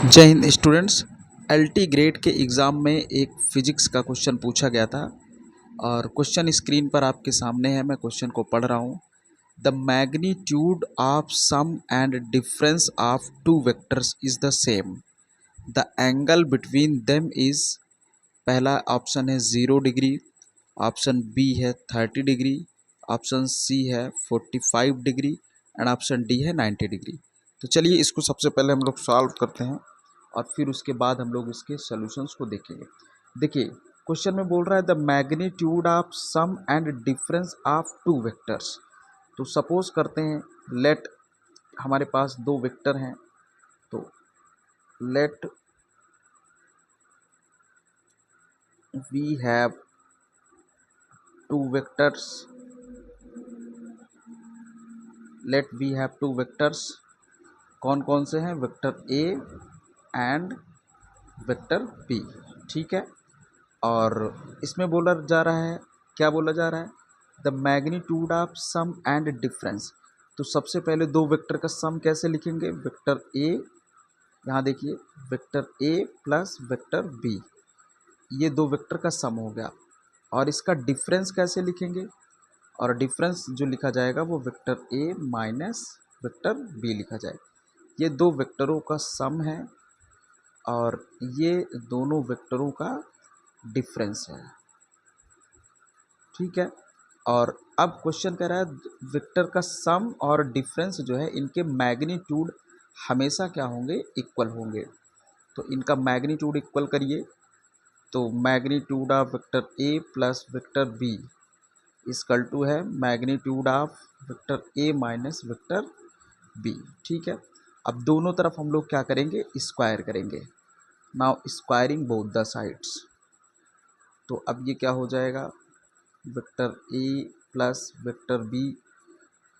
जय Hind students. LT grade के exam में एक फिजिक्स का क्वेश्चन पूछा गया था और क्वेश्चन स्क्रीन पर आपके सामने है। मैं क्वेश्चन को पढ़ रहा हूँ। The magnitude of sum and difference of two vectors is the same. The angle between them is, पहला ऑप्शन है 0 डिग्री, ऑप्शन बी है 30 डिग्री, ऑप्शन सी है 45 डिग्री एंड ऑप्शन डी है 90 डिग्री। तो चलिए इसको सबसे पहले हम लोग सॉल्व करते हैं और फिर उसके बाद हम लोग इसके सॉल्यूशंस को देखेंगे। देखिए क्वेश्चन में बोल रहा है the magnitude of sum and difference of two vectors. तो सपोज करते हैं लेट हमारे पास दो वेक्टर हैं, तो let we have two vectors, let we have two vectors. कौन कौन से हैं? Vector A and vector B. ठीक है, और इसमें बोला जा रहा है, क्या बोला जा रहा है? The magnitude of sum and difference. तो सबसे पहले दो वेक्टर का सम कैसे लिखेंगे? वेक्टर ए, यहाँ देखिए vector A plus vector B, ये दो वेक्टर का सम हो गया। और इसका डिफरेंस कैसे लिखेंगे? और डिफरेंस जो लिखा जाएगा वो vector A minus vector B लिखा जाएगा। ये दो वेक्टरों का सम है और ये दोनों वेक्टरों का डिफरेंस है। ठीक है, और अब क्वेश्चन कह रहा है वेक्टर का सम और डिफरेंस जो है इनके मैग्नीट्यूड हमेशा क्या होंगे? इक्वल होंगे। तो इनका मैग्नीट्यूड इक्वल करिए, तो magnitude of vector A plus vector B is equal to है magnitude of vector A minus vector B. ठीक है, अब दोनों तरफ हम लोग क्या करेंगे? स्क्वायर करेंगे। Now squaring both the sides, तो अब ये क्या हो जाएगा? Vector A plus vector B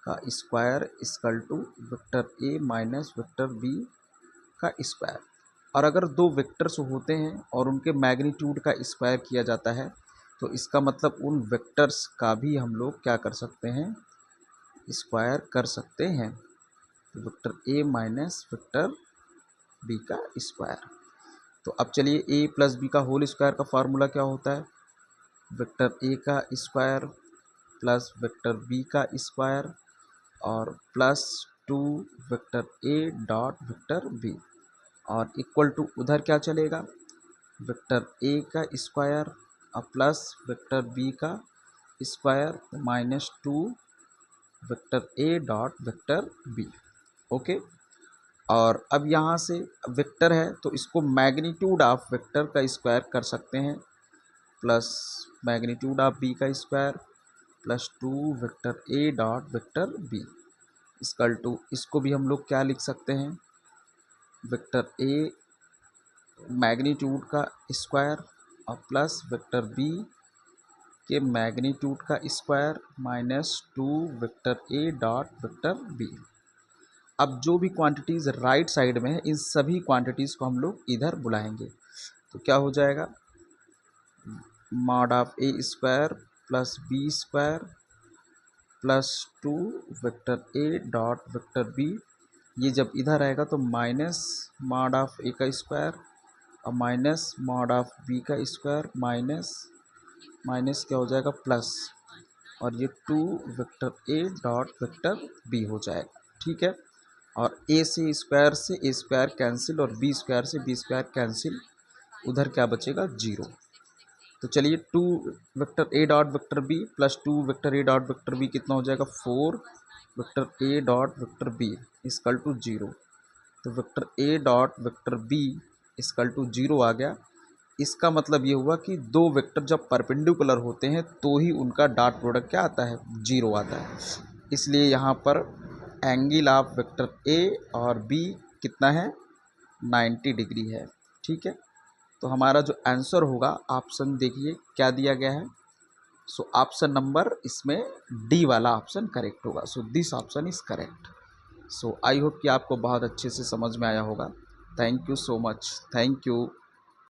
का square equal to vector A minus vector B का स्क्वायर। और अगर दो वेक्टर्स होते हैं और उनके मैग्नीट्यूड का स्क्वायर किया जाता है तो इसका मतलब उन वेक्टर्स का भी हम लोग क्या कर सकते हैं? स्क्वायर कर सकते हैं। तो vector A minus vector B का स्क्वायर। तो अब चलिए ए प्लस बी का होल स्क्वायर का फार्मूला क्या होता है? वेक्टर ए का स्क्वायर प्लस वेक्टर बी का स्क्वायर और plus 2 vector A dot vector B, और इक्वल टू उधर क्या चलेगा? वेक्टर ए का स्क्वायर और प्लस वेक्टर बी का square minus 2 vector A dot vector B. Okay, और अब यहाँ से वेक्टर है तो इसको मैग्नीट्यूड ऑफ वेक्टर का स्क्वायर कर सकते हैं, प्लस मैग्नीट्यूड ऑफ बी का square plus 2 vector A dot vector B is equal to, इसको भी हम लोग क्या लिख सकते हैं? वेक्टर ए मैग्नीट्यूड का स्क्वायर और प्लस वेक्टर बी के मैग्नीट्यूड का square minus 2 vector A dot vector B. अब जो भी क्वांटिटीज़ राइट साइड में है इन सभी क्वांटिटीज़ को हम लोग इधर बुलाएंगे। तो क्या हो जाएगा? Mod of A square plus B square plus 2 vector A dot vector B, ये जब इधर आएगा तो माइनस मॉड ऑफ ए का स्क्वायर और माइनस मॉड ऑफ बी का स्क्वायर माइनस माइनस क्या हो जाएगा? प्लस, और ये 2 vector A dot vector B हो जाएगा। ठीक है, और ए से स्क्वायर कैंसिल और बी स्क्वायर से बी स्क्वायर कैंसिल, उधर क्या बचेगा? 0। तो चलिए 2 vector A dot vector B plus 2 vector A dot vector B कितना हो जाएगा? 4 vector A dot vector B is equal to 0। तो vector A dot vector B is equal to 0 आ गया। इसका मतलब ये हुआ कि दो वेक्टर जब परपेंडिकुलर होते हैं तो ही उनका डॉट प्रोडक्ट क्या आता है? 0 आता है। इसलिए यहाँ पर एंगल ऑफ वेक्टर ए और बी कितना है? 90 डिग्री है। ठीक है, तो हमारा जो आंसर होगा ऑप्शन देखिए क्या दिया गया है। सो ऑप्शन नंबर इसमें डी वाला ऑप्शन करेक्ट होगा। So this option is correct. So I hope कि आपको बहुत अच्छे से समझ में आया होगा। Thank you so much. Thank you.